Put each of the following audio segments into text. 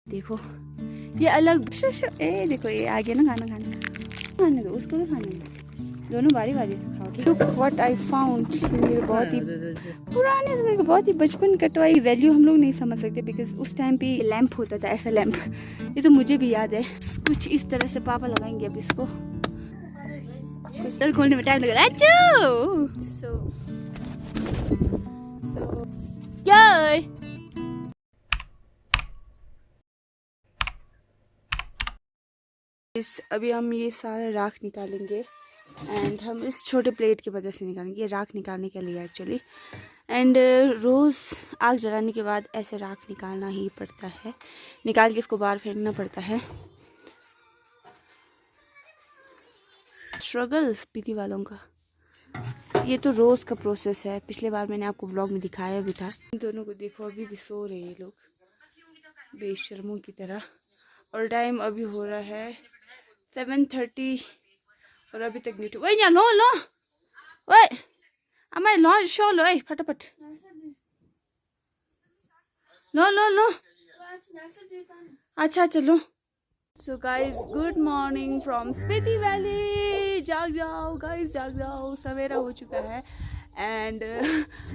देखो ये अलग ए देखो ये आगे ना खाना खाने दो उसको भी खाने दो, दोनों बारी बारी से खाओ। लुक व्हाट आई फाउंड, मेरे बहुत ही पुराने समय का बहुत ही बचपन का टॉय। वैल्यू हम लोग नहीं समझ सकते बिकॉज उस टाइम पे लैंप होता था, ऐसा लैंप, ये तो मुझे भी याद है। कुछ इस तरह से पापा लगाएंगे अब इसको, कुछ खोलने में टाइम लग रहा है। क्या अभी हम ये सारा राख निकालेंगे एंड हम इस छोटे प्लेट की वजह से निकालेंगे। ये राख निकालने के लिए एक्चुअली, एंड रोज़ आग जलाने के बाद ऐसे राख निकालना ही पड़ता है, निकाल के इसको बाहर फेंकना पड़ता है। स्ट्रगल स्पीति वालों का, ये तो रोज़ का प्रोसेस है। पिछले बार मैंने आपको ब्लॉग में दिखाया भी था। इन दोनों को देखो अभी भी सो रहे हैं लोग बेशर्मों की तरह, और टाइम अभी हो रहा है 7:30 और अभी तक नहीं उठे। वही यहाँ लो लो वही अम्मा लो शो लो फटाफट लो लो लो। अच्छा चलो। So guys good morning from Spiti valley. जाग जाओ गाइज जाग जाओ, सवेरा हो चुका है। एंड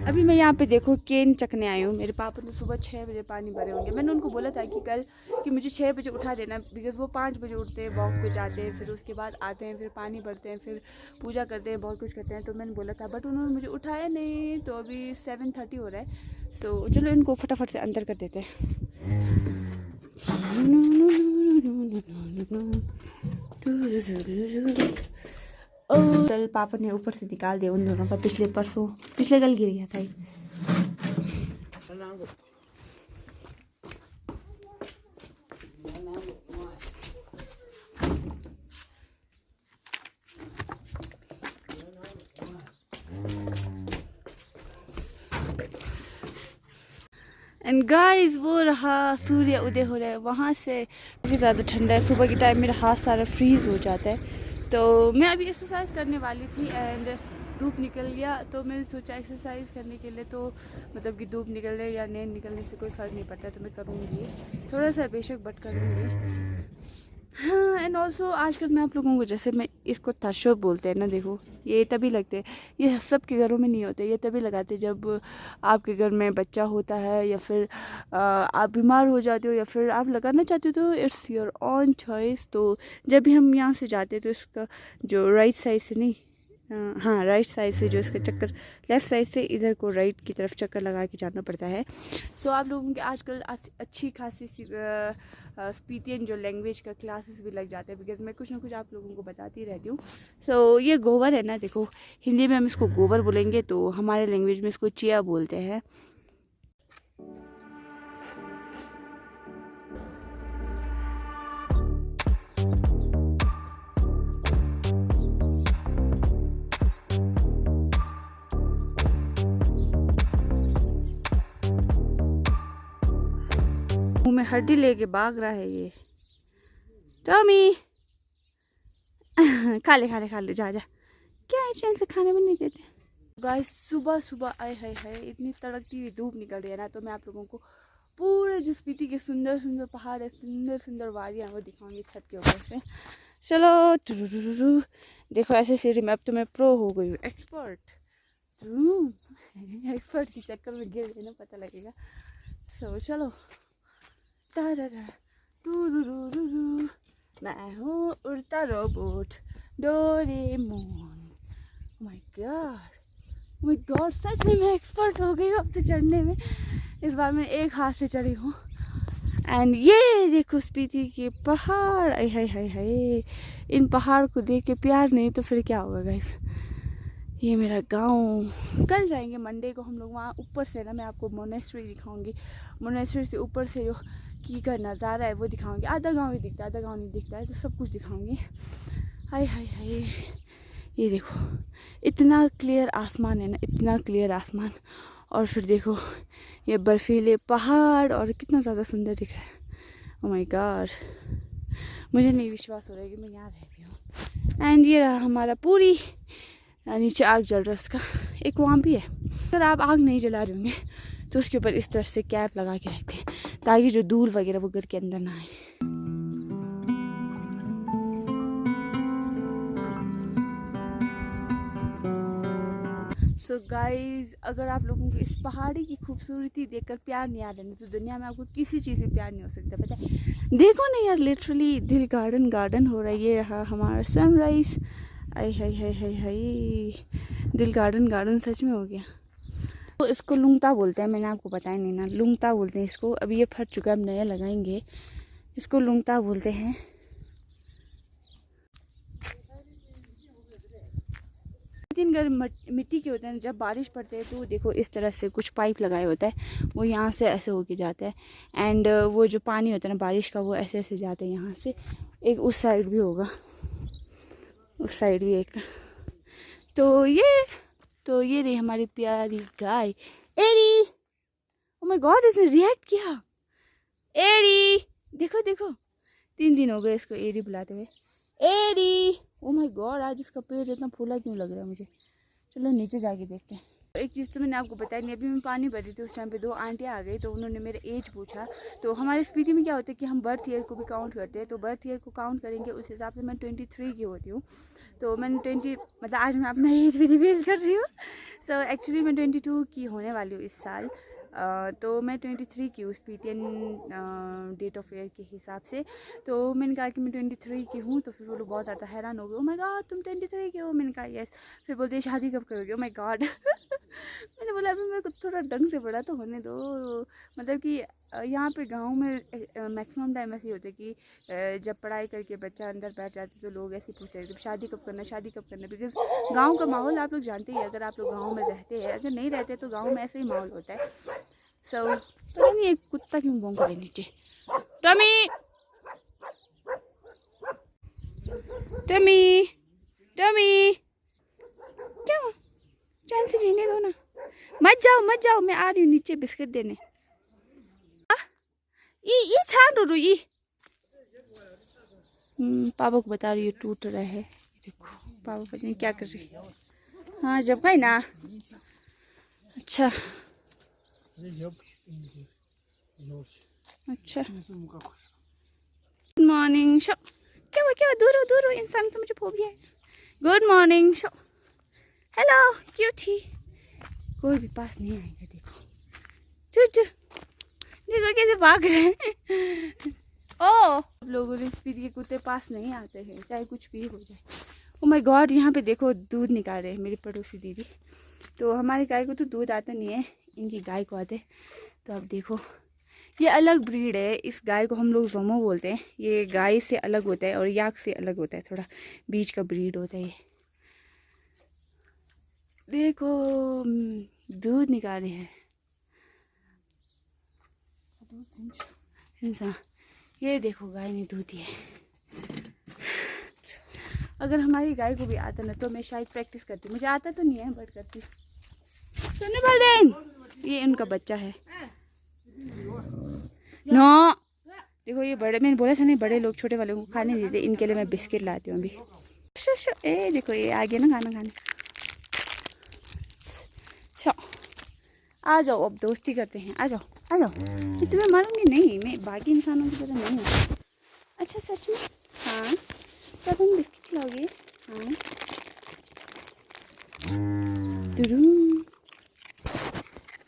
अभी मैं यहाँ पे देखो केन चकने आई हूँ। मेरे पापा ने सुबह 6 बजे पानी भरे होंगे। मैंने उनको बोला था कि कल कि मुझे 6 बजे उठा देना, बिकॉज़ वो 5 बजे उठते हैं, वॉक पे जाते हैं, फिर उसके बाद आते हैं, फिर पानी भरते हैं, फिर पूजा करते हैं, बहुत कुछ करते हैं। तो मैंने बोला था बट उन्होंने मुझे उठाया नहीं। तो अभी 7:30 हो रहा है। सो चलो इनको फटाफट से अंदर कर देते हैं। कल पापा ने ऊपर से निकाल दिया उन दोनों का, पिछले कल गिर गया था। एंड गाइस वो रहा सूर्य उदय हो रहा है वहाँ से। काफ़ी ज़्यादा ठंडा है, सुबह के टाइम मेरा हाथ सारा फ्रीज़ हो जाता है। तो मैं अभी एक्सरसाइज करने वाली थी एंड धूप निकल गया, तो मैंने सोचा एक्सरसाइज करने के लिए तो मतलब कि धूप निकलने या नहीं निकलने से कोई फ़र्क नहीं पड़ता, तो मैं करूँगी थोड़ा सा बेशक बट करूँगी। हाँ एंड ऑल्सो आजकल मैं आप लोगों को, जैसे मैं इसको तशो बोलते हैं ना, देखो ये तभी लगते हैं, ये सब के घरों में नहीं होते, ये तभी लगाते जब आपके घर में बच्चा होता है या फिर आप बीमार हो जाते हो या फिर आप लगाना चाहते हो, तो इट्स योर ऑन चॉइस। तो जब भी हम यहाँ से जाते तो इसका जो राइट साइड से नहीं, हाँ राइट साइड से जो इसका चक्कर, लेफ़्ट साइड से इधर को राइट की तरफ चक्कर लगा के जाना पड़ता है। सो आप लोगों के आजकल अच्छी खासी स्पीतियन जो लैंग्वेज का क्लासेस भी लग जाते हैं, बिकॉज मैं कुछ ना कुछ आप लोगों को बताती रहती हूँ। सो ये गोबर है ना, देखो हिंदी में हम इसको गोबर बोलेंगे, तो हमारे लैंग्वेज में इसको चिया बोलते हैं। मुँह में हड्डी लेके भाग रहा है ये टॉमी। खा ले जा क्या है, चैन से खाने भी नहीं देते। गाइस सुबह आए हाय इतनी तड़कती हुई धूप निकल रही है ना, तो मैं आप लोगों को पूरे जो स्पीति के सुंदर सुंदर पहाड़ है, सुंदर सुंदर वादियाँ वो दिखाऊंगी छत के ऊपर से। चलो देखो ऐसे सीढ़ी में अब तो मैं प्रो हो गई हूँ, एक्सपर्ट के चक्कर में गिर गई ना, पता लगेगा। सो चलो मैं हूँ उड़ता रोबोट डोरेमोन। माय गॉड सच में मैं एक्सपर्ट हो गई हूँ अब तो चढ़ने में। इस बार मैं एक हाथ से चढ़ी हूँ। एंड ये देखो स्पीति के पहाड़, हाय इन पहाड़ को देख के प्यार नहीं तो फिर क्या होगा गाइस। ये मेरा गांव। कल जाएंगे मंडे को हम लोग वहाँ ऊपर से ना, मैं आपको मोनेस्ट्री दिखाऊंगी, मोनेस्ट्री से ऊपर से जो की का नज़ारा है वो दिखाऊंगी। आधा गांव ही दिखता है, आधा गांव नहीं दिखता है, तो सब कुछ दिखाऊंगी। हाय ये देखो इतना क्लियर आसमान है ना, इतना क्लियर आसमान, और फिर देखो ये बर्फीले पहाड़ और कितना ज़्यादा सुंदर दिख रहा है। ओह माय गॉड, मुझे नहीं विश्वास हो रहा है कि मैं यहाँ रहती हूँ। एंड ये रहा हमारा पूरी नीचे आग जल रहा है, उसका एक वहाँ भी है। अगर आप आग नहीं जला रहे होंगे तो उसके ऊपर इस तरह से कैप लगा के रखते हैं ताकि जो धूल वगैरह वो घर के अंदर ना आए। सो गाइज, अगर आप लोगों को इस पहाड़ी की खूबसूरती देखकर प्यार नहीं आ रहा है तो दुनिया में आपको किसी चीज़ से प्यार नहीं हो सकता, पता है। देखो ना यार, लिटरली दिल गार्डन गार्डन हो रहा है। ये रहा हमारा सनराइज। आई हाय हाय हाय हाय, दिल गार्डन गार्डन सच में हो गया। तो इसको लुंगता बोलते हैं, मैंने आपको बताया नहीं ना, लुंगता बोलते हैं इसको। अभी ये फट चुका है, हम नया लगाएंगे। इसको लुंगता बोलते हैं। तीन घर मिट्टी के होते हैं। जब बारिश पड़ती है तो देखो इस तरह से कुछ पाइप लगाए होता है, वो यहाँ से ऐसे होके जाता है। एंड वो जो पानी होता है ना बारिश का, वो ऐसे ऐसे जाता है यहाँ से। एक उस साइड भी होगा, उस साइड भी एक। तो ये रही हमारी प्यारी गाय एरी। ओह माय गॉड, इसने रिएक्ट किया। एरी देखो देखो, 3 दिन हो गए इसको एरी बुलाते हुए। एरी, ओ माय गॉड, आज इसका पेट इतना फूला क्यों लग रहा है मुझे। चलो नीचे जाके देखते हैं। एक चीज़ तो मैंने आपको बताई नहीं, अभी मैं पानी भर रही थी, उस टाइम पे 2 आंटियाँ आ गई तो उन्होंने मेरा एज पूछा। तो हमारे स्पीति में क्या होता है कि हम बर्थ ईयर को भी काउंट करते हैं। तो बर्थ ईयर को काउंट करेंगे उस हिसाब से मैं 23 की होती हूँ। तो मैंने 20 मतलब आज मैं अपना एज भी रिवील कर रही हूँ। सो एक्चुअली मैं 22 की होने वाली हूँ इस साल। तो मैं 23 की हूँ स्पीतियन डेट ऑफ ईयर के हिसाब से। तो मैंने कहा कि मैं 23 की हूँ। तो फिर वो लोग बहुत ज़्यादा हैरान हो गए, ओ माय गॉड तुम 23 के हो। मैंने कहा यस। फिर बोलते शादी कब करोगे, ओ माय गॉड। मैंने बोला अभी मेरे को थोड़ा ढंग से बड़ा तो होने दो। मतलब कि यहाँ पे गांव में मैक्सिमम टाइम ऐसे ही होते कि जब पढ़ाई करके बच्चा अंदर बैठ जाते तो लोग ऐसे पूछते हैं शादी कब करना, शादी कब करना। बिकॉज गांव का माहौल आप लोग जानते ही, अगर आप लोग गांव में रहते हैं, अगर नहीं रहते तो गांव में ऐसे ही माहौल होता है। सो पता नहीं एक कुत्ता क्यों भौंक रहा है नीचे। टमी टमी टमी, क्या चैन से जीने दो ना, मत जाओ, मैं आ रही हूँ नीचे बिस्किट देने। ये छान रो ये। पापा को बता रही हूँ टूट रहा है, देखो पापा पता नहीं क्या कर रही है। हाँ जब भाई ना, अच्छा अच्छा। गुड मॉर्निंग शो, क्या दूर इंसान का मुझे फोबिया है। Good morning show, hello cutie. कोई भी पास नहीं आएगा, देखो चुच देखो कैसे भाग रहे हैं। ओ लोगों ने स्पीड के कुत्ते पास नहीं आते हैं, चाहे कुछ भी हो जाए। ओ माय गॉड, यहाँ पे देखो दूध निकाल रहे हैं मेरी पड़ोसी दीदी। तो हमारी गाय को तो दूध आता नहीं है, इनकी गाय को आते। तो अब देखो ये अलग ब्रीड है, इस गाय को हम लोग जोमो बोलते हैं। ये गाय से अलग होता है और याक से अलग होता है, थोड़ा बीच का ब्रीड होता है ये। देखो दूध निकाल रहे हैं इंसान। ये देखो गाय ने दूध दिया है। अगर हमारी गाय को भी आता ना तो मैं शायद प्रैक्टिस करती। मुझे आता तो नहीं है बट करती। सुनने बोल, ये उनका बच्चा है। नो देखो ये बड़े, मैंने बोला था नहीं बड़े लोग छोटे वालों को खाने देते, इनके लिए मैं बिस्किट लाती हूँ अभी। ए देखो ये आ गया ना खाना खाने। आ जाओ अब दोस्ती करते हैं, आ जाओ आ जाओ। मैं तुम्हें मारूंगी नहीं, मैं बाकी इंसानों की तरह नहीं हूँ। अच्छा सच में? हाँ तब हम बिस्किट खिलाओगे? हाँ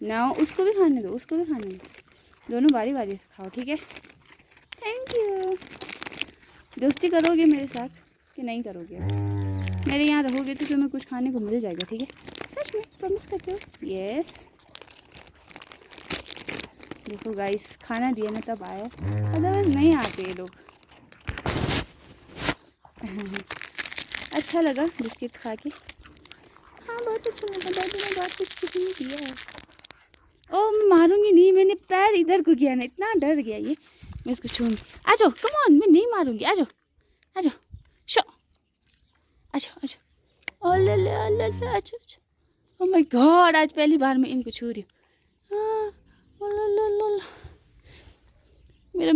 ना, उसको भी खाने दो, उसको भी खाने दो, दोनों बारी बारी से खाओ, ठीक है? Thank you. दोस्ती करोगे मेरे साथ कि नहीं करोगे? मेरे यहाँ रहोगे तो तुम्हें कुछ खाने को मिल जाएगा, ठीक है? सच में प्रॉमिस करते हो? यस। देखो गाइस खाना दिया ना तब आया, अदरवाइज नहीं आते ये लोग। अच्छा लगा बिस्किट खा के। हाँ बहुत अच्छा लगा, दादी ने बहुत कुछ सीखने दिया है। ओ मैं मारूंगी नहीं, मैंने पैर इधर को किया ना, इतना डर गया ये। मैं इसको छूंगी। आ जाओ कम ऑन, मैं नहीं मारूंगी, आ जाओ आ जाओ शो, आ जाओ आ जाओ। अच्छा अच्छा। ओ माय गॉड, आज पहली बार मैं इनको छू रही हूँ। मेरा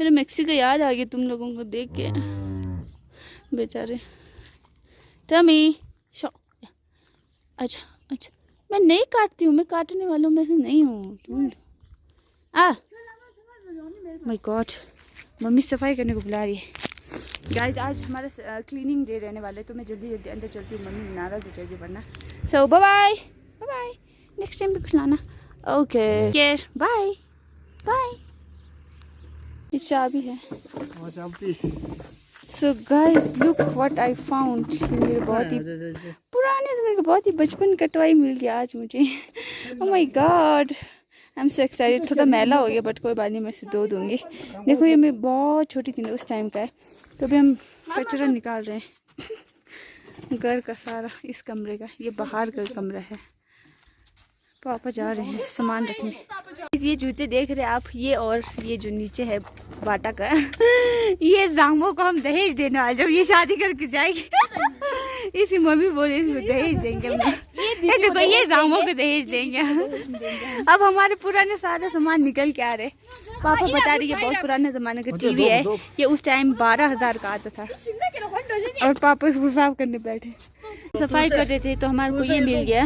मैक्सी का याद आ गया तुम लोगों को देख के, बेचारे। टमी शो, अच्छा अच्छा। मैं नहीं काटती हूँ, मैं काटने वालों में से नहीं हूँ। तुम आ माय गॉड, मम्मी सफाई करने को बुला रही है। गाइस आज हमारा क्लीनिंग डे रहने वाले, तो मैं जल्दी जल्दी अंदर चलती हूँ, मम्मी नाराज हो जाएगी वरना। So bye bye bye bye, next time भी कुछ लाना। Okay care, bye bye. ये चाबी है। So guys look what I found. मेरे बहुत ही पुराने समय का बहुत ही बचपन का टॉय मिल गया आज मुझे। Oh my God, I am so excited. थोड़ा मैला हो गया बट कोई बात नहीं, मैं इसे धो दूँगी। देखो ये मैं बहुत छोटी थी ना उस टाइम का है, तो अभी हम कचरा निकाल रहे हैं घर का सारा, इस कमरे का। ये बाहर का कमरा है। पापा जा रहे हैं सामान रखने। ये जूते देख रहे हैं आप, ये और ये जो नीचे है बाटा का ये रामो को हम दहेज देने वाले जब ये शादी करके जाएगी। इसी मम्मी बोले इसको दहेज देंगे हम। ये देखो ये रामो को दहेज देंगे। अब हमारे पुराने सारे सामान निकल के आ रहे। पापा बता रही है बहुत पुराने जमाने का टीवी है, ये उस टाइम 12,000 का आता था। और पापा इसको साफ करने बैठे, सफाई कर रहे थे, तो हमारे को ये मिल गया।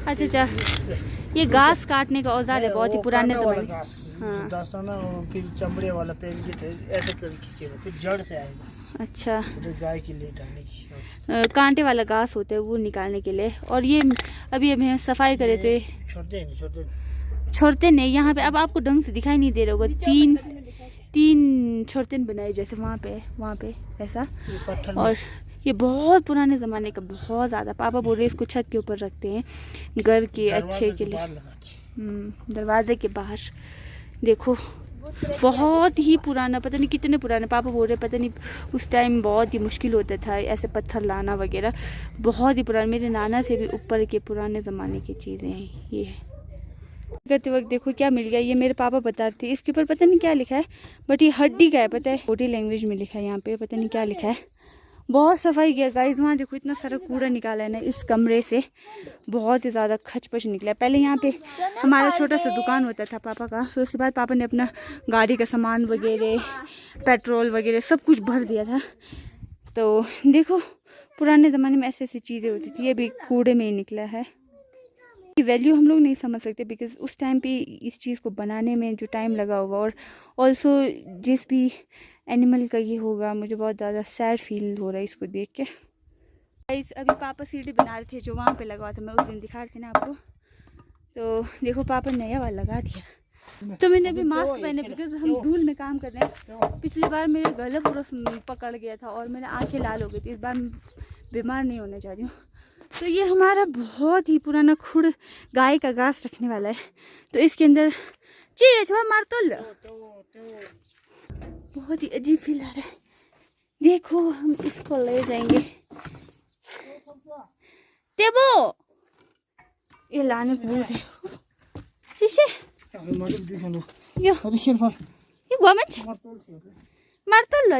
अच्छा अच्छा, ये घास काटने का औजार है, बहुत ही पुराने जमाने। हाँ फिर चमड़े वाला पेन है, ऐसे कर खींचेगा, फिर जड़ से आएगा। अच्छा, गाय के लिए डालने की कांटे वाला घास होता है वो निकालने के लिए। और ये अभी हमें सफाई करे थे, छोड़ते नहीं यहाँ पे। अब आपको ढंग से दिखाई नहीं दे रहा होगा, तीन छोड़ते बनाए जैसे वहाँ पे ऐसा। और ये बहुत पुराने ज़माने का, बहुत ज़्यादा। पापा बोल रहे इसको छत के ऊपर रखते हैं घर के अच्छे के लिए, दरवाजे के बाहर। देखो बहुत ही पुराना, पता नहीं कितने पुराने। पापा बोल रहे पता नहीं उस टाइम बहुत ही मुश्किल होता था ऐसे पत्थर लाना वगैरह, बहुत ही पुराने। मेरे नाना से भी ऊपर के पुराने ज़माने की चीज़ें हैं। ये करते वक्त देखो क्या मिल गया। ये मेरे पापा बता रहे थे, इसके ऊपर पता नहीं क्या लिखा है, बट ये हड्डी का है, पता है छोटी लैंग्वेज में लिखा है यहाँ पे, पता नहीं क्या लिखा है। बहुत सफाई किया गाइस, वहाँ देखो इतना सारा कूड़ा निकाला है ना इस कमरे से, बहुत ही ज़्यादा खच-पच निकला है। पहले यहाँ पे हमारा छोटा सा दुकान होता था पापा का, फिर उसके बाद पापा ने अपना गाड़ी का सामान वगैरह, पेट्रोल वगैरह सब कुछ भर दिया था। तो देखो पुराने ज़माने में ऐसी ऐसी चीज़ें होती थी, ये भी कूड़े में ही निकला है। वैल्यू हम लोग नहीं समझ सकते, बिकॉज उस टाइम पे इस चीज़ को बनाने में जो टाइम लगा होगा, और ऑल्सो जिस भी एनिमल का ये होगा, मुझे बहुत ज़्यादा सैड फील हो रहा है इसको देख के। गाइस अभी पापा सीढ़ी बना रहे थे जो वहाँ पे लगा हुआ था, मैं उस दिन दिखा रही थी ना आपको। तो देखो पापा नया वाला लगा दिया। तो मैंने अभी मास्क पहने, बिकॉज हम धूल में काम कर रहे हैं। पिछली बार मेरे गला पूरा पकड़ गया था और मेरे आँखें लाल हो गई थी, इस बार बीमार नहीं होने जा रही हूँ। तो ये हमारा बहुत ही पुराना खुड़ गाय का घास रखने वाला है, तो इसके अंदर चीज़ मार तो बहुत ही अजीब फील आ रहा है। देखो हम इसको ले जाएंगे, देवो ये लाने को बोल रहे शीशे ये गोमच मार तो लो।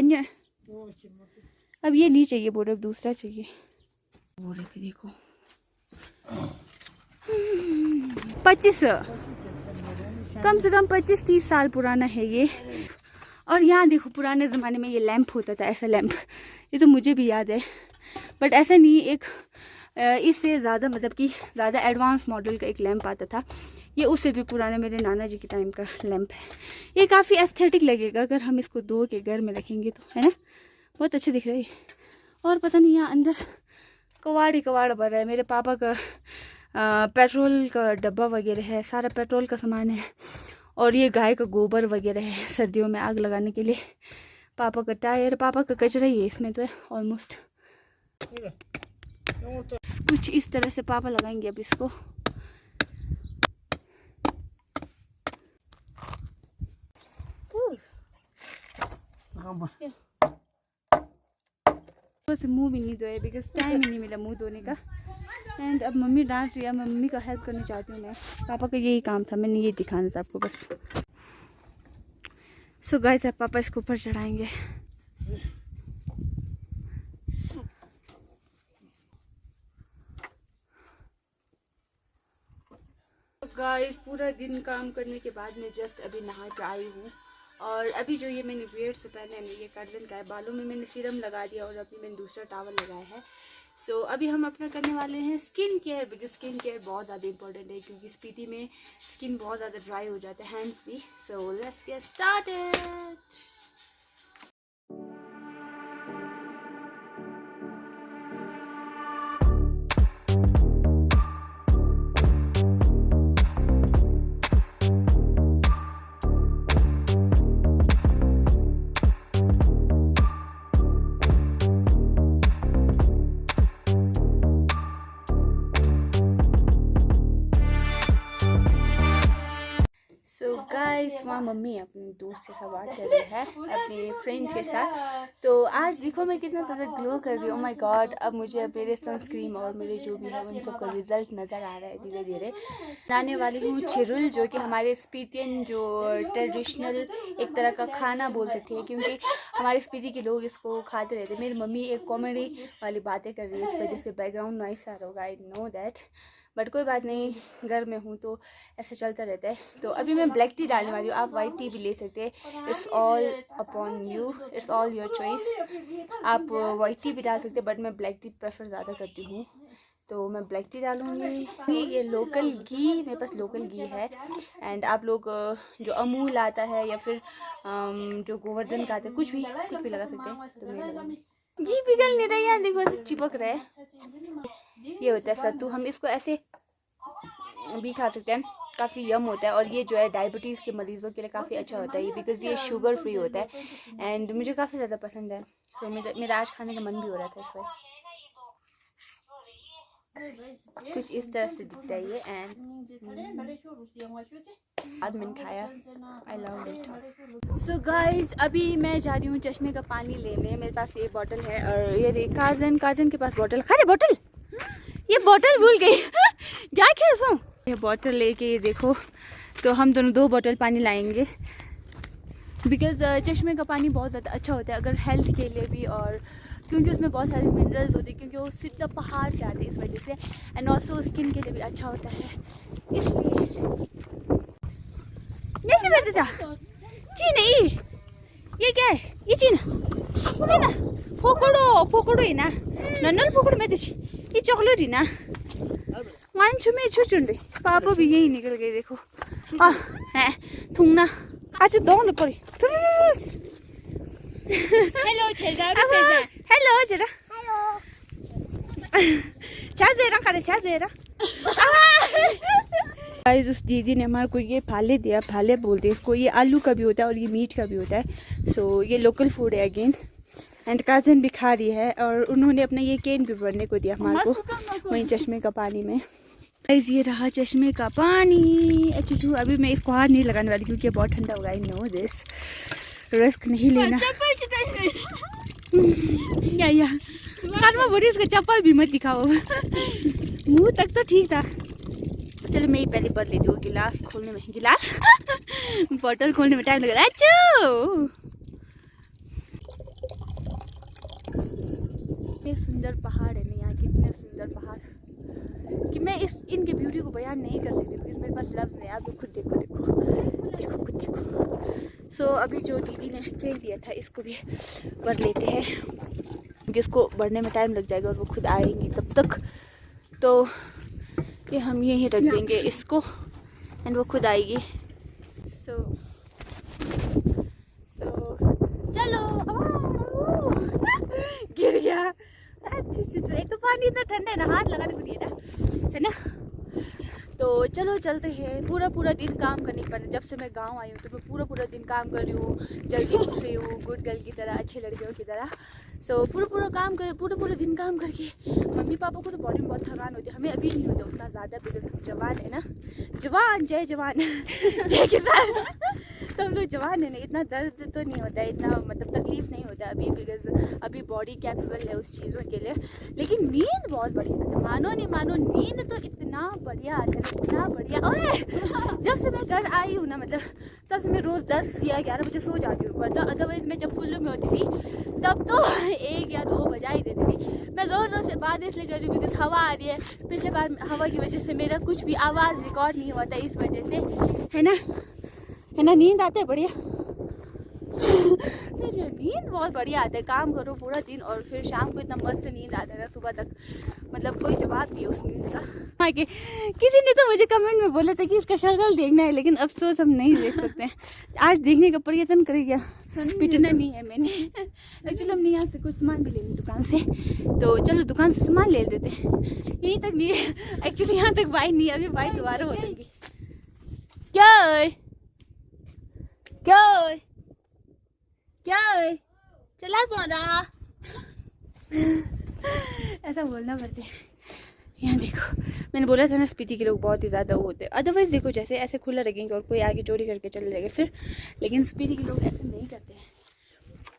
अब ये नहीं चाहिए बोल रहे, अब दूसरा चाहिए बोल रहे थे। देखो 25, कम से कम 25-30 साल पुराना है ये। और यहाँ देखो पुराने ज़माने में ये लैंप होता था, ऐसा लैंप, ये तो मुझे भी याद है, बट ऐसा नहीं, एक इससे ज़्यादा मतलब कि ज़्यादा एडवांस मॉडल का एक लैंप आता था। ये उससे भी पुराना मेरे नाना जी के टाइम का लैंप है। ये काफ़ी एस्थेटिक लगेगा अगर हम इसको धो के घर में रखेंगे तो, है ना, बहुत अच्छे दिख रहे हैं। और पता नहीं यहाँ अंदर कबाड़ ही कबाड़ भर रहा है। मेरे पापा का पेट्रोल का डब्बा वगैरह है, सारा पेट्रोल का सामान है। और ये गाय का गोबर वगैरह है सर्दियों में आग लगाने के लिए। पापा का टायर, पापा का कचरा ही है इसमें तो है ऑलमोस्ट। कुछ इस तरह से पापा लगाएंगे अब इसको। मुंह भी नहीं धोए बिकॉज टाइम ही नहीं मिला मुंह धोने का। एंड अब मम्मी डांट रही है, मैं मम्मी का हेल्प करनी चाहती हूँ। मैं पापा का यही काम था, मैंने ये दिखाना था आपको बस। सो गाइस अब पापा इसको ऊपर चढ़ाएंगे। गाइस पूरा दिन काम करने के बाद मैं जस्ट अभी नहा के आई हूँ। और अभी जो ये मैंने वियर्ड से पहने हैं ये कर्जन का है, बालों में मैंने सीरम लगा दिया और अभी मैंने दूसरा टावल लगाया है। सो अभी हम अपना करने वाले हैं skin care, because skin care बहुत ज़्यादा इंपॉर्टेंट है क्योंकि स्पीति में स्किन बहुत ज़्यादा ड्राई हो जाता है, हैंड्स भी। So let's get started. So guys, वहाँ मम्मी अपनी दोस्त के साथ बात कर रही है, अपने फ्रेंड्स के साथ। तो आज देखो मैं कितना ज़्यादा ग्लो कर रही हूँ। माय गॉड, अब मुझे मेरे सनस्क्रीन और मेरे जो भी है उन सबका रिजल्ट नज़र आ रहा है धीरे धीरे। लाने वाली हूँ चिरुल, जो कि हमारे स्पीतियन जो ट्रेडिशनल एक तरह का खाना बोल सकते हैं, क्योंकि हमारे स्पीति के लोग इसको खाते रहते हैं। मेरी मम्मी एक कॉमेडी वाली बातें कर रही है, इस वजह से बैकग्राउंड नॉइस आ रहा होगा, आई नो दैट, बट कोई बात नहीं, घर में हूँ तो ऐसा चलता रहता है। तो अभी मैं ब्लैक टी डालने वाली हूँ, आप वाइट टी भी ले सकते हैं, it's all upon you, it's all your choice. आप वाइट टी भी डाल सकते हैं, बट मैं ब्लैक टी प्रेफर ज़्यादा करती हूँ, तो मैं ब्लैक टी डालूँगी। ये लोकल घी, मेरे पास लोकल घी है, एंड आप लोग जो अमूल आता है या फिर जो गोवर्धन का आता है, कुछ भी लगा सकते हैं। तो मैं लगाऊंगी। घी पिघल नहीं रही है, देखो ऐसे चिपक रहा है। ये होता है सत्तू, हम इसको ऐसे भी खा सकते हैं, काफ़ी यम होता है। और ये जो है डायबिटीज़ के मरीज़ों के लिए काफ़ी अच्छा होता है, बिकॉज़ ये शुगर फ्री होता है, एंड मुझे काफ़ी ज़्यादा पसंद है। तो मेरा आज खाने का मन भी हो रहा था, इसलिए कुछ इस तरह से दिखता है ये। एंड आज मैंने खाया, I love it. So guys, अभी मैं जा रही हूँ चश्मे का पानी लेने। मेरे पास ये बॉटल है, और ये कार्जन के पास बॉटल, खा रहे बॉटल, ये बॉटल भूल गई क्या कैसा ये बॉटल लेके, ये देखो। तो हम दोनों 2 बॉटल पानी लाएंगे, बिकॉज चश्मे का पानी बहुत ज़्यादा अच्छा होता है अगर हेल्थ के लिए भी, और क्योंकि उसमें बहुत सारे मिनरल्स होते हैं, क्योंकि वो सीधा पहाड़ से आते हैं, इस वजह से। एंड ऑल्सो स्किन के लिए भी अच्छा होता है, इसलिए नहीं चल था जी। नहीं, ये क्या है, ये चीना फोकड़ो ही ना, नन्नल फोकड़ो में ये चॉकलेट ही ना मानछू में छुचुंडे। पापा भी यही निकल गए, देखो है थुंगना आज दौड़ पड़ी। हेलो जरा चाय दे रहा गाइस। उस दीदी ने हमारे को ये फाले दिया, फाले बोलते हैं इसको। ये आलू का भी होता है और ये मीट का भी होता है। सो ये लोकल फूड है अगेन, एंड काजन भी खा रही है, और उन्होंने अपना ये केन भी भरने को दिया हमारे को वहीं चश्मे का पानी में। गाइस, ये रहा चश्मे का पानी। चुचू, अभी मैं इसको हाथ नहीं लगाने वाली क्योंकि बहुत ठंडा होगा, आई नो दिस, रिस्क नहीं लेना। या कानमा बोली इसका चप्पल भी मत दिखाओ मुंह तक तो ठीक था। चलो मैं ही पहले भर लेती हूँ। गिलास खोलने में बॉटल खोलने में टाइम लग रहा है। कितने सुंदर पहाड़ है ना यहाँ, कितने सुंदर पहाड़ कि मैं इनके ब्यूटी को बयान नहीं कर सकती, बिकॉज मेरे पास लफ्ज़ नहीं। आप खुद देखो खुद देखो। सो अभी जो दीदी ने केक दिया था इसको भी भर लेते हैं, क्योंकि इसको भरने में टाइम लग जाएगा और वो खुद आएंगी तब तक। तो ये हम यहीं रख देंगे इसको, एंड वो खुद आएगी। सो चलो। गिर गया। एक तो पानी इतना ठंडा है ना, हाथ लगाने को नहीं है ना। तो चलो चलते हैं। पूरा दिन काम करने के बाद, जब से मैं गांव आई हूँ तो मैं पूरा दिन काम कर रही हूँ, जल्दी उठ रही हूँ, गुड गर्ल की तरह, अच्छे लड़कियों की तरह। सो पूरा काम करे, पूरा दिन काम करके मम्मी पापा को तो बॉडी में बहुत थकान होती है, हमें अभी नहीं होता उतना ज़्यादा, बिकॉज हम जवान है ना। जवान जय जवान जय किसान तो हम लोग जवान है ना, इतना दर्द तो नहीं होता है, इतना मतलब तकलीफ नहीं होता अभी, बिकॉज अभी बॉडी कैपेबल है उस चीज़ों के लिए। लेकिन नींद बहुत बढ़िया आती है, मानो नहीं मानो, नींद तो इतना बढ़िया आता है, इतना बढ़िया। ओए जब से मैं घर आई हूँ ना, मतलब तब से मैं रोज़ 10 या 11 बजे सो जाती हूँ, वरना अदरवाइज़ मैं जब कुल्लू में होती थी तब तो 1 या 2 बजा ही देती थी। मैं ज़ोर से बात इसलिए कर रही हूँ बिकॉज हवा आ रही है। पिछले बार हवा की वजह से मेरा कुछ भी आवाज़ रिकॉर्ड नहीं हुआ था, इस वजह से, है ना। नींद आते है बढ़िया। सच में नींद बहुत बढ़िया आता है। काम करो पूरा दिन और फिर शाम को इतना मस्त नींद आता है ना सुबह तक, मतलब कोई जवाब नहीं है उस नींद का। हाँ कि किसी ने तो मुझे कमेंट में बोला था कि इसका शक्ल देखना है, लेकिन अफसोस हम नहीं देख सकते हैं। आज देखने का प्रयत्न करेगा, पिटना नहीं है मैंने। एक्चुअली हमने यहाँ से कुछ सामान भी लेनी दुकान से, तो चलो दुकान से सामान ले लेते हैं। यहीं तक नहीं है एक्चुअली, यहाँ तक बाइक नहीं है, अभी बाइक दोबारा हो जाएगी। क्या है क्या है क्या है, चला सोना ऐसा बोलना पड़ता है। यहाँ देखो, मैंने बोला था ना स्पीति के लोग बहुत ही ज़्यादा वो होते हैं। अदरवाइज़ देखो जैसे ऐसे खुला रखेंगे और कोई आगे चोरी करके चले जाएगा फिर, लेकिन स्पीति के लोग ऐसे नहीं करते हैं।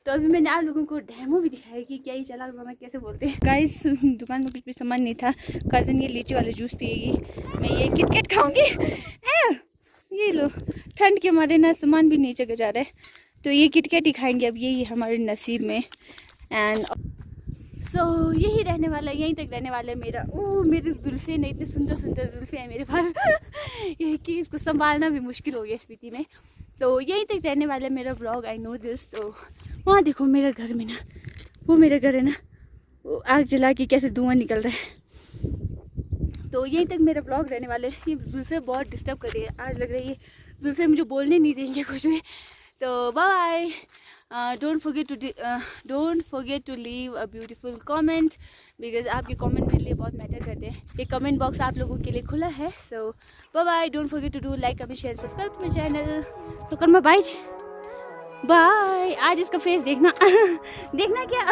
तो अभी मैंने आप लोगों को डेमो भी दिखाया कि क्या ही चला मामा कैसे बोलते हैं। गाइस दुकान में कुछ भी सामान नहीं था। करदन ये लीची वाला जूस पिएगी, मैं ये किटकैट खाऊंगी। ये लो, ठंड के मारे ना सामान भी नहीं जगह जा रहा है, तो ये किटकैट ही खाएंगे अब, यही हमारे नसीब में। एंड सो यही रहने वाला है, यहीं तक रहने वाला है मेरा। ओह मेरे जुल्फ़े ने इतने सुंदर सुंदर जुल्फ़े हैं मेरे पास ये कि इसको संभालना भी मुश्किल हो गया स्पीति में। तो यहीं तक रहने वाला है मेरा व्लॉग, आई नो दिस। तो वहाँ देखो मेरा घर में ना, वो मेरा घर है ना, वो आग जला के कैसे धुआं निकल रहा है। तो यहीं तक मेरा व्लॉग रहने वाले। ये जुल्फ़े बहुत डिस्टर्ब कर रही है आज, लग रही है जुल्फ़े मुझे बोलने नहीं देंगे कुछ भी। तो bye, don't forget to leave a beautiful comment, because आपके कमेंट मेरे लिए बहुत मैटर करते हैं। ये कमेंट बॉक्स आप लोगों के लिए खुला है। So bye, don't forget to do like, comment, share, subscribe to my channel. तो कर मैं बाय। आज इसका फेस देखना देखना क्या